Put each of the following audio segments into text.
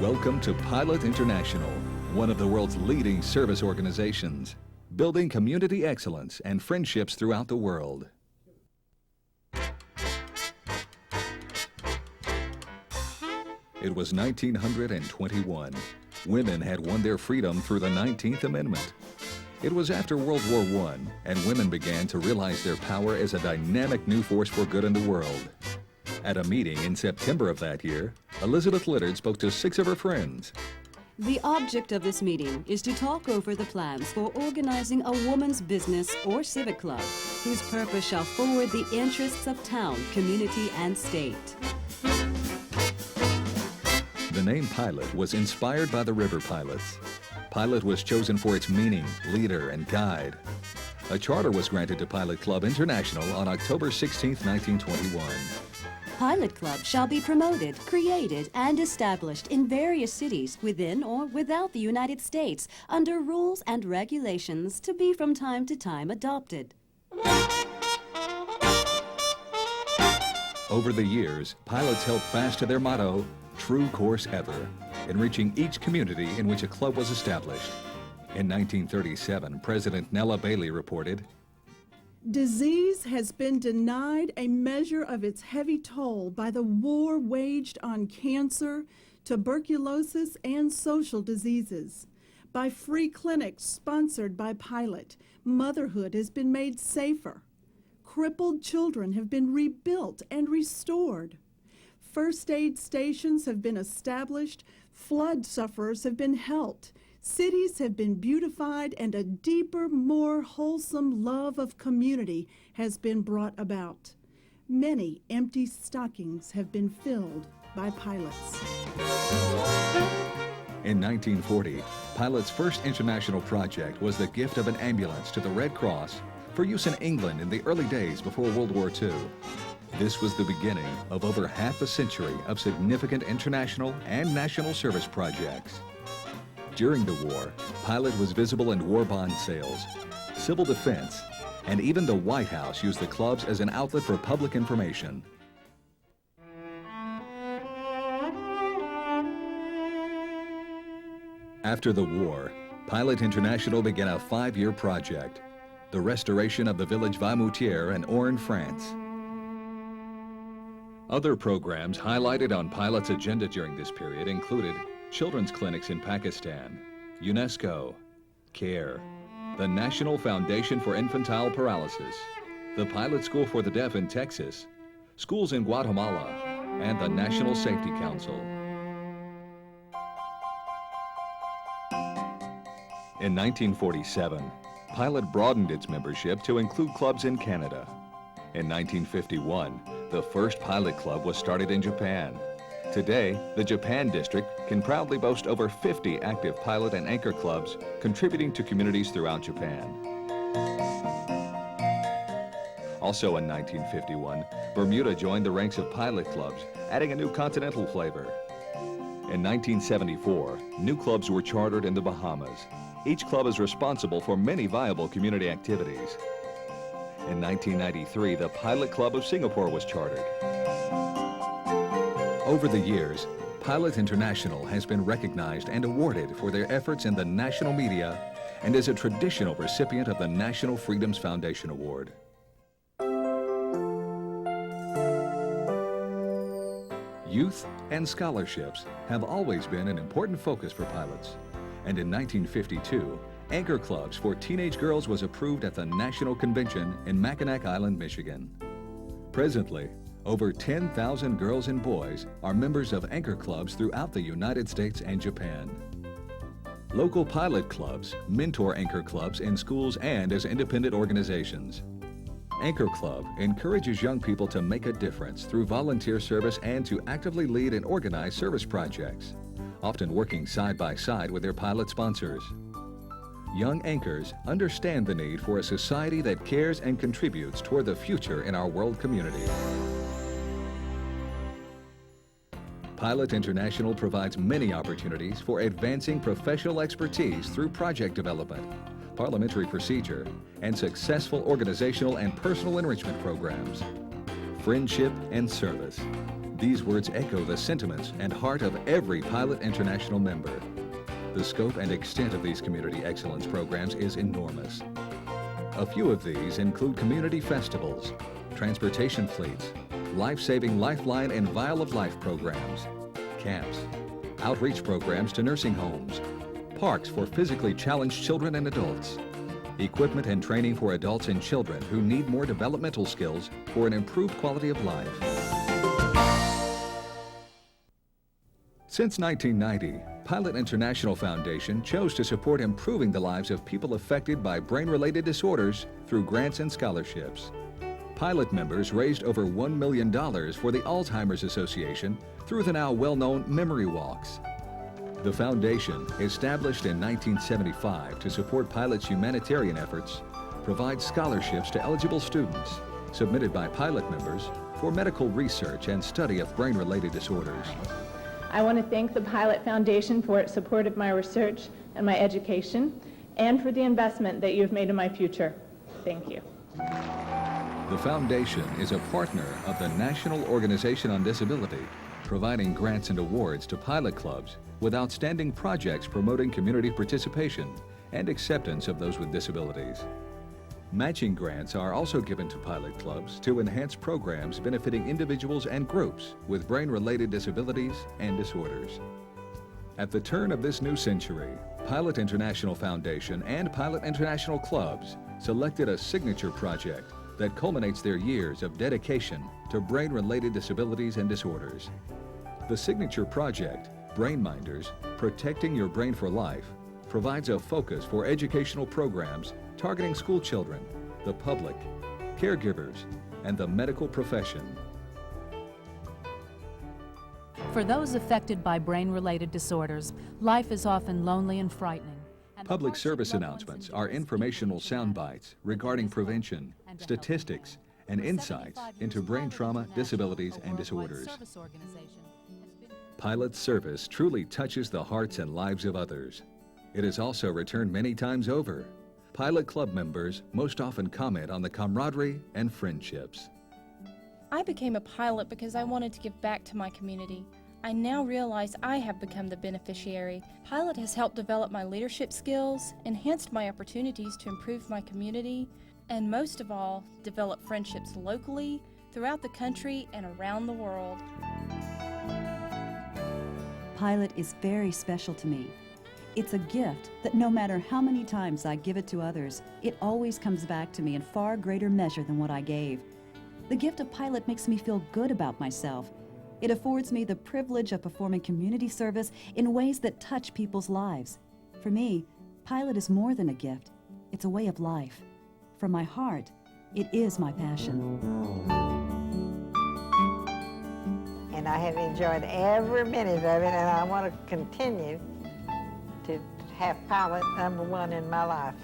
Welcome to Pilot International, one of the world's leading service organizations, building community excellence and friendships throughout the world. It was 1921. Women had won their freedom through the 19th Amendment. It was after World War I, and women began to realize their power as a dynamic new force for good in the world. At a meeting in September of that year, Elizabeth Littard spoke to 6 of her friends. The object of this meeting is to talk over the plans for organizing a woman's business or civic club whose purpose shall forward the interests of town, community, and state. The name Pilot was inspired by the river pilots. Pilot was chosen for its meaning, leader, and guide. A charter was granted to Pilot Club International on October 16, 1921. Pilot Club shall be promoted, created, and established in various cities within or without the United States under rules and regulations to be from time to time adopted. Over the years, pilots held fast to their motto, "True course ever," in reaching each community in which a club was established. In 1937, President Nella Bailey reported, "Disease has been denied a measure of its heavy toll by the war waged on cancer, tuberculosis, and social diseases. By free clinics sponsored by Pilot, motherhood has been made safer. Crippled children have been rebuilt and restored. First aid stations have been established, flood sufferers have been helped, cities have been beautified, and a deeper, more wholesome love of community has been brought about. Many empty stockings have been filled by pilots." In 1940, Pilot's first international project was the gift of an ambulance to the Red Cross for use in England in the early days before World War II. This was the beginning of over half a century of significant international and national service projects. During the war, Pilot was visible in war bond sales, civil defense, and even the White House used the clubs as an outlet for public information. After the war, Pilot International began a 5-year project, the restoration of the village Vamoutier in Orne, France. Other programs highlighted on Pilot's agenda during this period included children's clinics in Pakistan, UNESCO, CARE, the National Foundation for Infantile Paralysis, the Pilot School for the Deaf in Texas, schools in Guatemala, and the National Safety Council. In 1947, Pilot broadened its membership to include clubs in Canada. In 1951, the first Pilot Club was started in Japan. Today, the Japan District can proudly boast over 50 active Pilot and Anchor clubs contributing to communities throughout Japan. Also in 1951, Bermuda joined the ranks of Pilot clubs, adding a new continental flavor. In 1974, new clubs were chartered in the Bahamas. Each club is responsible for many viable community activities. In 1993, the Pilot Club of Singapore was chartered. Over the years, Pilot International has been recognized and awarded for their efforts in the national media and is a traditional recipient of the National Freedoms Foundation Award. Youth and scholarships have always been an important focus for pilots. And in 1952, Anchor Clubs for Teenage Girls was approved at the National Convention in Mackinac Island, Michigan. Presently, over 10,000 girls and boys are members of Anchor Clubs throughout the United States and Japan. Local Pilot Clubs mentor Anchor Clubs in schools and as independent organizations. Anchor Club encourages young people to make a difference through volunteer service and to actively lead and organize service projects, often working side by side with their Pilot sponsors. Young anchors understand the need for a society that cares and contributes toward the future in our world community. Pilot International provides many opportunities for advancing professional expertise through project development, parliamentary procedure, and successful organizational and personal enrichment programs. Friendship and service. These words echo the sentiments and heart of every Pilot International member. The scope and extent of these community excellence programs is enormous. A few of these include community festivals, transportation fleets, life-saving Lifeline and Vial of Life programs, camps, outreach programs to nursing homes, parks for physically challenged children and adults, equipment and training for adults and children who need more developmental skills for an improved quality of life. Since 1990, Pilot International Foundation chose to support improving the lives of people affected by brain-related disorders through grants and scholarships. Pilot members raised over $1 million for the Alzheimer's Association through the now well-known Memory Walks. The foundation, established in 1975 to support Pilot's humanitarian efforts, provides scholarships to eligible students submitted by Pilot members for medical research and study of brain-related disorders. I want to thank the Pilot Foundation for its support of my research and my education, and for the investment that you have made in my future. Thank you. The foundation is a partner of the National Organization on Disability, providing grants and awards to Pilot clubs with outstanding projects promoting community participation and acceptance of those with disabilities. Matching grants are also given to Pilot clubs to enhance programs benefiting individuals and groups with brain-related disabilities and disorders. At the turn of this new century, Pilot International Foundation and Pilot International Clubs selected a signature project that culminates their years of dedication to brain-related disabilities and disorders. The signature project, BrainMinders, Protecting Your Brain for Life, provides a focus for educational programs targeting school children, the public, caregivers, and the medical profession. For those affected by brain-related disorders, life is often lonely and frightening. Public service announcements are informational sound bites regarding prevention, statistics, and insights into brain trauma, disabilities, and disorders. Pilot service truly touches the hearts and lives of others. It is also returned many times over. Pilot Club members most often comment on the camaraderie and friendships. I became a pilot because I wanted to give back to my community. I now realize I have become the beneficiary. Pilot has helped develop my leadership skills, enhanced my opportunities to improve my community, and most of all, develop friendships locally, throughout the country, and around the world. Pilot is very special to me. It's a gift that no matter how many times I give it to others, it always comes back to me in far greater measure than what I gave. The gift of Pilot makes me feel good about myself. It affords me the privilege of performing community service in ways that touch people's lives. For me, Pilot is more than a gift. It's a way of life. From my heart, it is my passion. And I have enjoyed every minute of it, and I want to continue to have Pilot #1 in my life.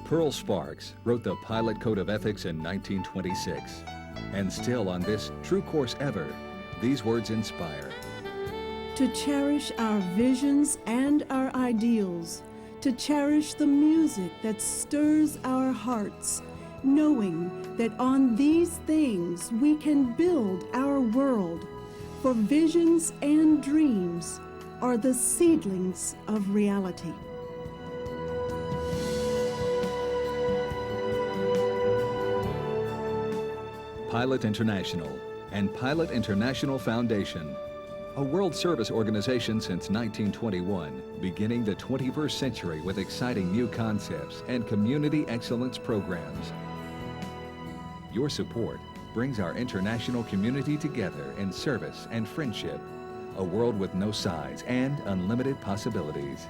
Pearl Sparks wrote the Pilot Code of Ethics in 1926. And still on this True Course Ever, these words inspire. To cherish our visions and our ideals, to cherish the music that stirs our hearts, knowing that on these things we can build our world, for visions and dreams are the seedlings of reality. Pilot International and Pilot International Foundation, a World Service organization since 1921, beginning the 21st century with exciting new concepts and community excellence programs. Your support brings our international community together in service and friendship, a world with no sides and unlimited possibilities.